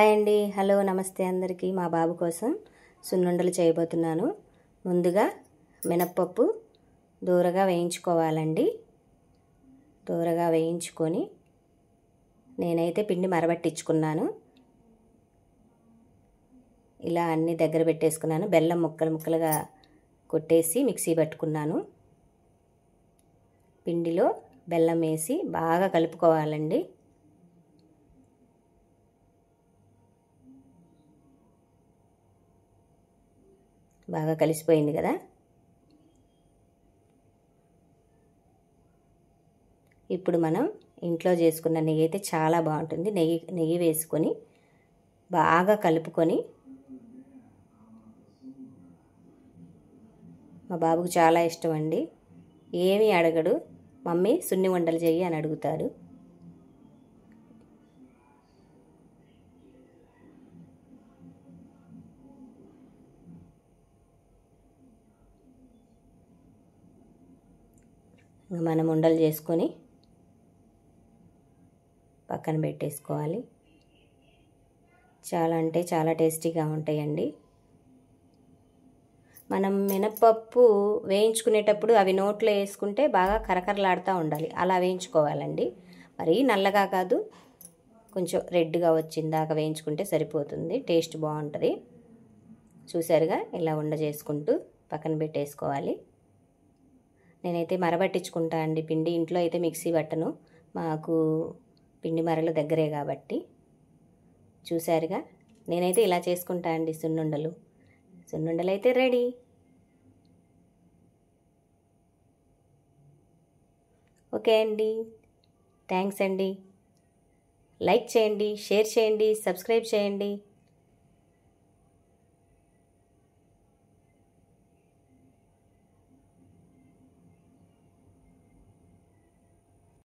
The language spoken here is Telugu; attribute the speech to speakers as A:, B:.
A: హాయ్ అండి, హలో, నమస్తే అందరికీ. మా బాబు కోసం సున్నుండలు చేయబోతున్నాను. ముందుగా మినప్పప్పు దూరగా వేయించుకోవాలండి. దూరగా వేయించుకొని నేనైతే పిండి మరబట్టించుకున్నాను. ఇలా అన్ని దగ్గర పెట్టేసుకున్నాను. బెల్లం ముక్కలు ముక్కలుగా కొట్టేసి మిక్సీ పట్టుకున్నాను. పిండిలో బెల్లం వేసి బాగా కలుపుకోవాలండి. బాగా కలిసిపోయింది కదా. ఇప్పుడు మనం ఇంట్లో చేసుకున్న నెయ్యి అయితే చాలా బాగుంటుంది. నెయ్యి వేసుకొని బాగా కలుపుకొని, మా బాబుకు చాలా ఇష్టం అండి. ఏమీ అడగడు, మమ్మీ సున్ని వండలు చెయ్యి అని అడుగుతాడు. మనం ఉండలు చేసుకొని పక్కన పెట్టేసుకోవాలి. చాలా అంటే చాలా టేస్టీగా ఉంటాయండి. మనం మినప్పప్పు వేయించుకునేటప్పుడు అవి నోట్లో వేసుకుంటే బాగా కరకరలాడుతూ ఉండాలి. అలా వేయించుకోవాలండి. మరీ నల్లగా కాదు, కొంచెం రెడ్గా వచ్చిందాక వేయించుకుంటే సరిపోతుంది. టేస్ట్ బాగుంటుంది. చూసారుగా, ఇలా ఉండ చేసుకుంటూ పక్కన పెట్టేసుకోవాలి. నేనైతే మరబట్టించుకుంటా అండి పిండి. ఇంట్లో అయితే మిక్సీ పట్టను, మాకు పిండి మరలు దగ్గరే కాబట్టి. చూసారుగా, నేనైతే ఇలా చేసుకుంటా అండి సున్నుండలు. సున్నుండలు అయితే రెడీ. ఓకే అండి, థ్యాంక్స్ అండి. లైక్ చేయండి, షేర్ చేయండి, సబ్స్క్రైబ్ చేయండి.